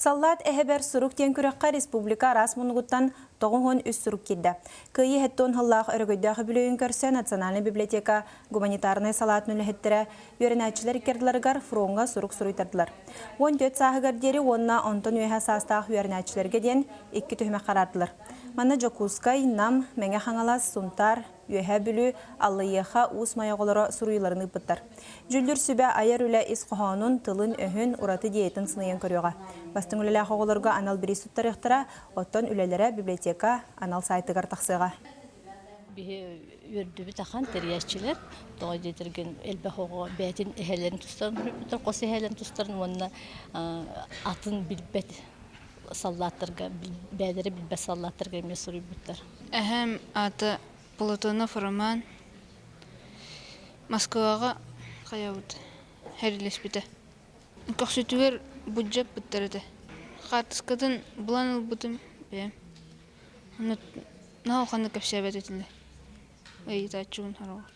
Саллат эһебер сурук тен күрәккә республика рас мунугуттан тоғын үс сурук килді. Кыйы хеттон халлах өргөйдәғы білөйін көрсі Национальный библиотека гуманитарный салат нүлі үйренәтчілер керділерігар фронға сурук суруйтардылар. 14 сағығар дері онна онтон үйәе састағы үйренәтчілерге ден 2 түхіме қарардылар. Мана Жокускай, Нам, Мәңе Хаңалас, Сунтар, үйәе білі, Аллайеха, Уыс маяғылары суруйларыны бұттар. Жүлдір сүбә айар үлі ис қоғанын, тылын, өхін, ұраты диетін сынайын көріға. Бастың үлілі қоғыларға анал бірі сұттар ектіра, оттон үлелері библиотека анал сайтығар тақсыға. Үрдүбі таққан тәрияшчілер, тоғай детірген әлбі қоғы бәтін әхелерін тұстарын, қосы әхелерін тұстарын, онына атын білбәт саллаттырға, бәдері білбәт саллаттырға емес сұрый бұттар. Әхем аты Платонов Роман Москваға қаяуыды, әрілес біті. Көксетуер бұджап бұттарыды. Қатысқадың бұлан ұл бұдым, бәйім. Нағылқанды көпсәбәт етілді. Әйті атчуын қарауыр.